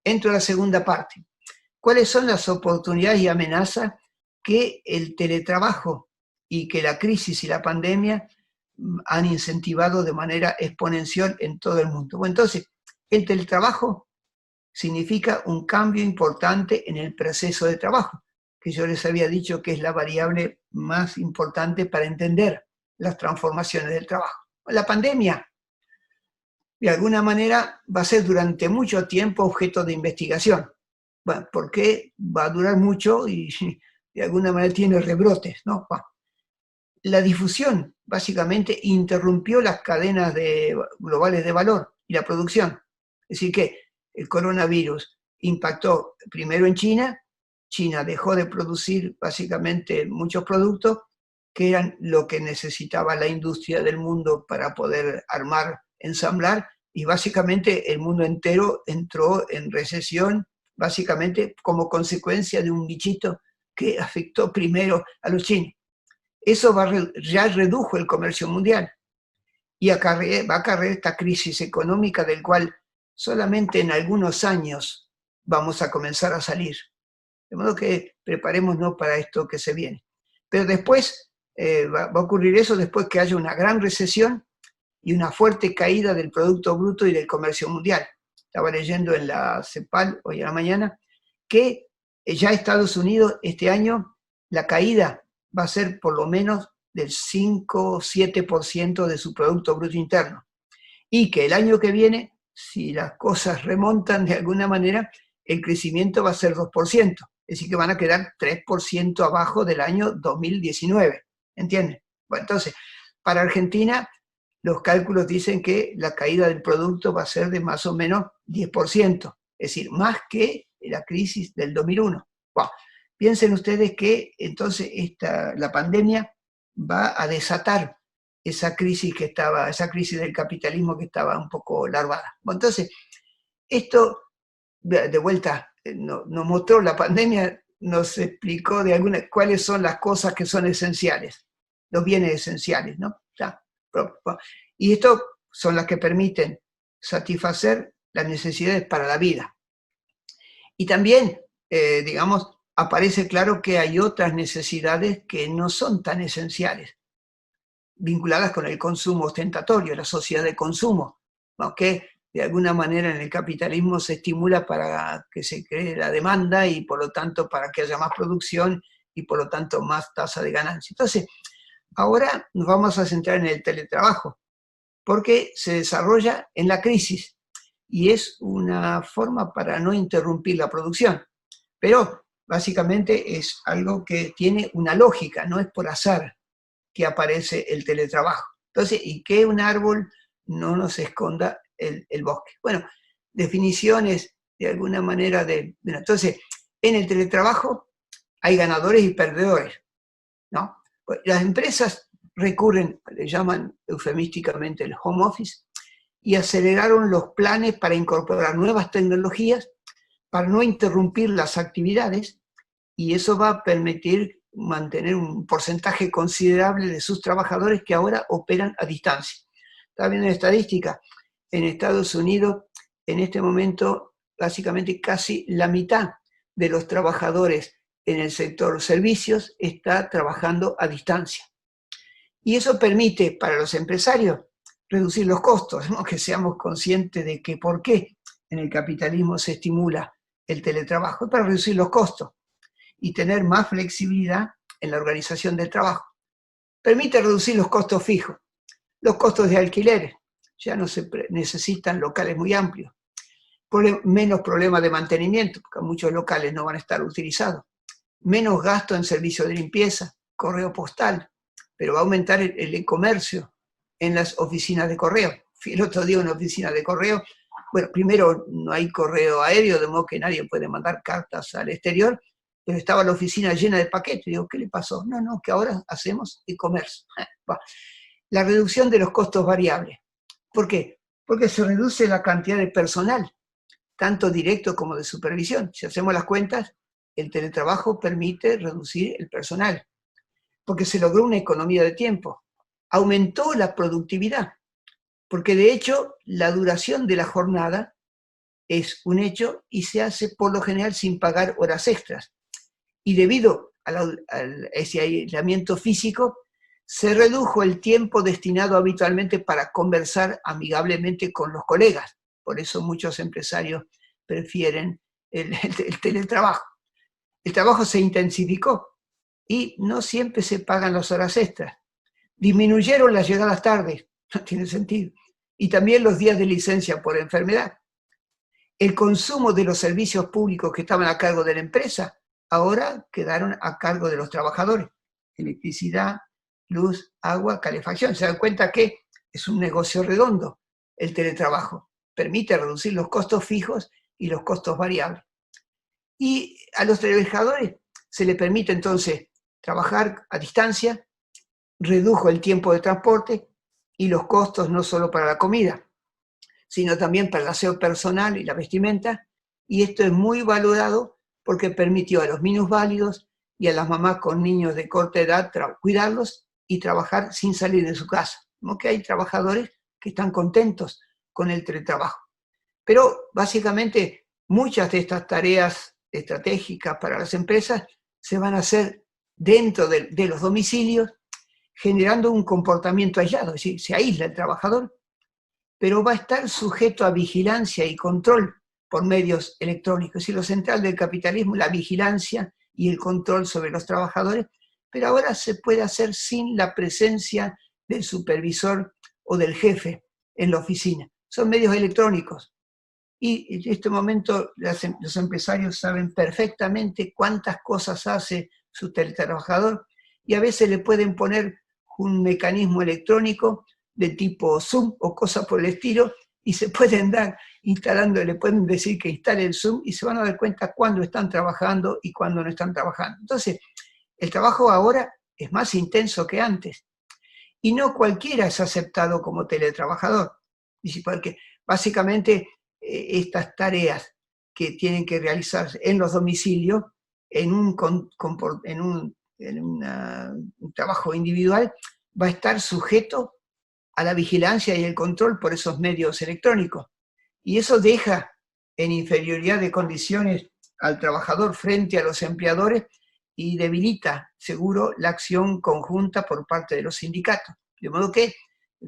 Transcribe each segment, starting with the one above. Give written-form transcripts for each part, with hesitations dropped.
entro a la segunda parte. ¿Cuáles son las oportunidades y amenazas que el teletrabajo y que la crisis y la pandemia han incentivado de manera exponencial en todo el mundo? Bueno, entonces, el teletrabajo significa un cambio importante en el proceso de trabajo, que yo les había dicho que es la variable más importante para entender las transformaciones del trabajo. La pandemia, de alguna manera, va a ser durante mucho tiempo objeto de investigación. Bueno, porque va a durar mucho y de alguna manera tiene rebrotes, ¿no? Bueno, la difusión básicamente interrumpió las cadenas globales de valor y la producción. Es decir, que el coronavirus impactó primero en China, China dejó de producir básicamente muchos productos que eran lo que necesitaba la industria del mundo para poder armar, ensamblar, y básicamente el mundo entero entró en recesión, básicamente como consecuencia de un bichito que afectó primero a los chinos. Eso ya redujo el comercio mundial y va a acarrear esta crisis económica del cual solamente en algunos años vamos a comenzar a salir. De modo que preparémonos para esto que se viene. Pero después va a ocurrir eso después que haya una gran recesión y una fuerte caída del Producto Bruto y del comercio mundial. Estaba leyendo en la CEPAL hoy a la mañana que ya Estados Unidos este año la caída va a ser por lo menos del 5 o 7% de su Producto Bruto Interno. Y que el año que viene, si las cosas remontan de alguna manera, el crecimiento va a ser 2%. Es decir, que van a quedar 3% abajo del año 2019. ¿Entienden? Bueno, entonces, para Argentina, los cálculos dicen que la caída del producto va a ser de más o menos 10%. Es decir, más que la crisis del 2001. Bueno, piensen ustedes que entonces la pandemia va a desatar esa crisis del capitalismo que estaba un poco larvada. Bueno, entonces, esto de vuelta nos mostró la pandemia, nos explicó cuáles son las cosas que son esenciales, los bienes esenciales, ¿no? Y esto son las que permiten satisfacer las necesidades para la vida. Y también, digamos, aparece claro que hay otras necesidades que no son tan esenciales, vinculadas con el consumo ostentatorio, la sociedad de consumo, ¿no? Que de alguna manera en el capitalismo se estimula para que se cree la demanda y por lo tanto para que haya más producción y por lo tanto más tasa de ganancia. Entonces, ahora nos vamos a centrar en el teletrabajo, porque se desarrolla en la crisis y es una forma para no interrumpir la producción. Pero básicamente es algo que tiene una lógica, no es por azar que aparece el teletrabajo. Entonces, y que un árbol no nos esconda el bosque. Bueno, definiciones de alguna manera entonces, en el teletrabajo hay ganadores y perdedores, ¿no? Pues las empresas recurren, le llaman eufemísticamente el home office, y aceleraron los planes para incorporar nuevas tecnologías, para no interrumpir las actividades, y eso va a permitir mantener un porcentaje considerable de sus trabajadores que ahora operan a distancia. Estaba viendo en estadística, en Estados Unidos, en este momento, básicamente casi la mitad de los trabajadores en el sector servicios está trabajando a distancia. Y eso permite para los empresarios reducir los costos, ¿no? Que seamos conscientes de que por qué en el capitalismo se estimula el teletrabajo, para reducir los costos y tener más flexibilidad en la organización del trabajo. Permite reducir los costos fijos, los costos de alquileres, ya no se necesitan locales muy amplios, menos problemas de mantenimiento, porque muchos locales no van a estar utilizados, menos gasto en servicios de limpieza, correo postal, pero va a aumentar el e-comercio en las oficinas de correo. Fui el otro día a una oficina de correo, bueno, primero no hay correo aéreo, de modo que nadie puede mandar cartas al exterior, pero estaba la oficina llena de paquetes. Digo, ¿qué le pasó? No, que ahora hacemos e-commerce. La reducción de los costos variables. ¿Por qué? Porque se reduce la cantidad de personal, tanto directo como de supervisión. Si hacemos las cuentas, el teletrabajo permite reducir el personal, porque se logró una economía de tiempo. Aumentó la productividad, porque de hecho la duración de la jornada es un hecho y se hace por lo general sin pagar horas extras. Y debido a ese aislamiento físico, se redujo el tiempo destinado habitualmente para conversar amigablemente con los colegas. Por eso muchos empresarios prefieren el teletrabajo. El trabajo se intensificó y no siempre se pagan las horas extras. Disminuyeron las llegadas tardes, no tiene sentido, y también los días de licencia por enfermedad. El consumo de los servicios públicos que estaban a cargo de la empresa ahora quedaron a cargo de los trabajadores. Electricidad, luz, agua, calefacción. Se dan cuenta que es un negocio redondo el teletrabajo. Permite reducir los costos fijos y los costos variables. Y a los trabajadores se les permite entonces trabajar a distancia, redujo el tiempo de transporte y los costos no solo para la comida, sino también para el aseo personal y la vestimenta, y esto es muy valorado porque permitió a los minusválidos y a las mamás con niños de corta edad cuidarlos y trabajar sin salir de su casa. Como que hay trabajadores que están contentos con el teletrabajo. Pero básicamente muchas de estas tareas estratégicas para las empresas se van a hacer dentro de los domicilios, generando un comportamiento aislado, es decir, se aísla el trabajador, pero va a estar sujeto a vigilancia y control por medios electrónicos. Es decir, lo central del capitalismo, la vigilancia y el control sobre los trabajadores, pero ahora se puede hacer sin la presencia del supervisor o del jefe en la oficina. Son medios electrónicos. Y en este momento los empresarios saben perfectamente cuántas cosas hace su teletrabajador y a veces le pueden poner un mecanismo electrónico de tipo Zoom o cosas por el estilo y se pueden dar instalando, le pueden decir que instale el Zoom y se van a dar cuenta cuándo están trabajando y cuándo no están trabajando. Entonces, el trabajo ahora es más intenso que antes y no cualquiera es aceptado como teletrabajador, porque básicamente estas tareas que tienen que realizarse en los domicilios, en un trabajo individual, va a estar sujeto a la vigilancia y el control por esos medios electrónicos. Y eso deja en inferioridad de condiciones al trabajador frente a los empleadores y debilita, seguro, la acción conjunta por parte de los sindicatos. De modo que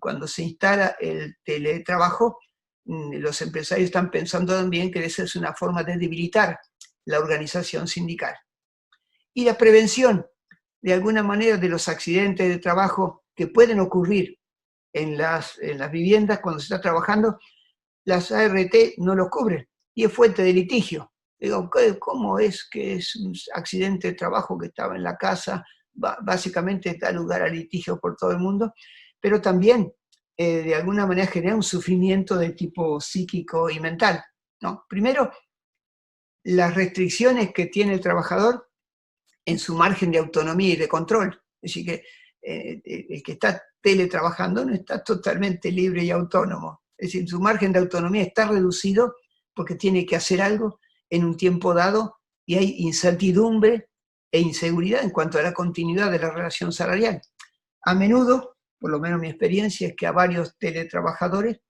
cuando se instala el teletrabajo, los empresarios están pensando también que esa es una forma de debilitar la organización sindical. Y la prevención, de alguna manera, de los accidentes de trabajo que pueden ocurrir en las viviendas cuando se está trabajando, las ART no los cubren y es fuente de litigio. Digo, ¿cómo es que es un accidente de trabajo que estaba en la casa? Básicamente da lugar a litigio por todo el mundo, pero también de alguna manera genera un sufrimiento de tipo psíquico y mental, ¿no? Primero, las restricciones que tiene el trabajador en su margen de autonomía y de control. Es decir, que el que está teletrabajando no está totalmente libre y autónomo. Es decir, su margen de autonomía está reducido porque tiene que hacer algo en un tiempo dado y hay incertidumbre e inseguridad en cuanto a la continuidad de la relación salarial. A menudo, por lo menos mi experiencia, es que a varios teletrabajadores,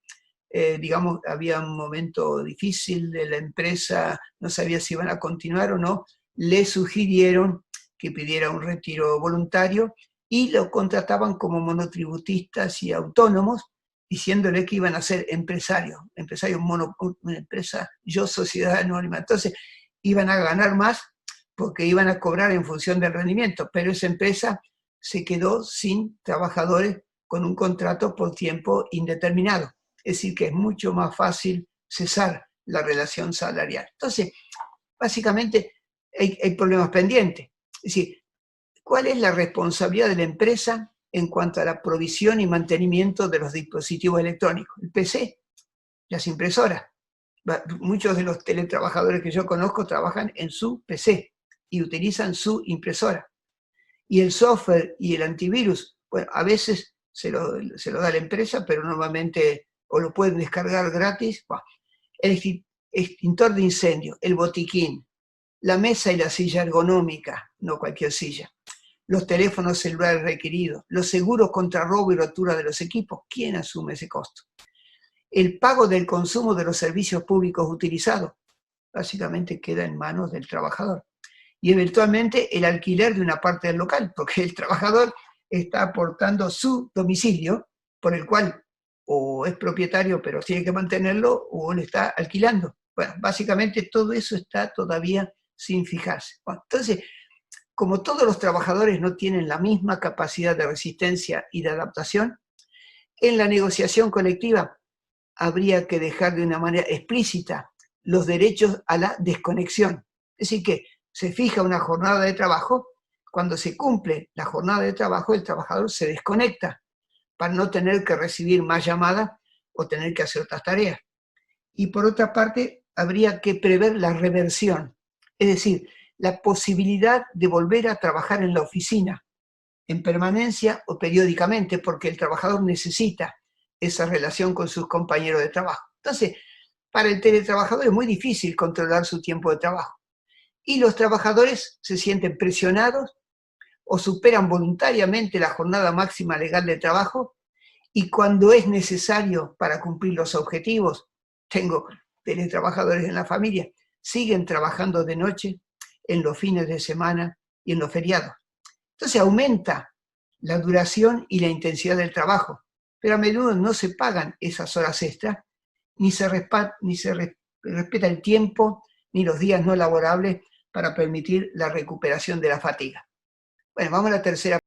digamos, había un momento difícil de la empresa, no sabía si iban a continuar o no, le sugirieron que pidiera un retiro voluntario y lo contrataban como monotributistas y autónomos, diciéndole que iban a ser empresarios, una empresa, yo sociedad anónima. Entonces, iban a ganar más porque iban a cobrar en función del rendimiento, pero esa empresa se quedó sin trabajadores con un contrato por tiempo indeterminado. Es decir, que es mucho más fácil cesar la relación salarial. Entonces, básicamente hay problemas pendientes. Es decir, ¿cuál es la responsabilidad de la empresa en cuanto a la provisión y mantenimiento de los dispositivos electrónicos? El PC, las impresoras. Muchos de los teletrabajadores que yo conozco trabajan en su PC y utilizan su impresora. Y el software y el antivirus, bueno, a veces se lo da la empresa, pero normalmente o lo pueden descargar gratis. Bueno, el extintor de incendio, el botiquín, la mesa y la silla ergonómica, no cualquier silla, los teléfonos celulares requeridos, los seguros contra robo y rotura de los equipos, ¿quién asume ese costo? el pago del consumo de los servicios públicos utilizados. Básicamente queda en manos del trabajador. Y eventualmente el alquiler de una parte del local, porque el trabajador está aportando su domicilio, por el cual o es propietario pero tiene que mantenerlo, o lo está alquilando. Bueno, básicamente todo eso está todavía sin fijarse. Bueno, entonces, como todos los trabajadores no tienen la misma capacidad de resistencia y de adaptación, en la negociación colectiva habría que dejar de una manera explícita los derechos a la desconexión. Es decir, que se fija una jornada de trabajo, cuando se cumple la jornada de trabajo, el trabajador se desconecta para no tener que recibir más llamadas o tener que hacer otras tareas. Y por otra parte, habría que prever la reversión, es decir, la posibilidad de volver a trabajar en la oficina, en permanencia o periódicamente, porque el trabajador necesita esa relación con sus compañeros de trabajo. Entonces, para el teletrabajador es muy difícil controlar su tiempo de trabajo. Y los trabajadores se sienten presionados o superan voluntariamente la jornada máxima legal de trabajo, y cuando es necesario para cumplir los objetivos, tengo teletrabajadores en la familia, siguen trabajando de noche, en los fines de semana y en los feriados. Entonces aumenta la duración y la intensidad del trabajo, pero a menudo no se pagan esas horas extras, ni se respeta el tiempo, ni los días no laborables para permitir la recuperación de la fatiga. Bueno, vamos a la tercera.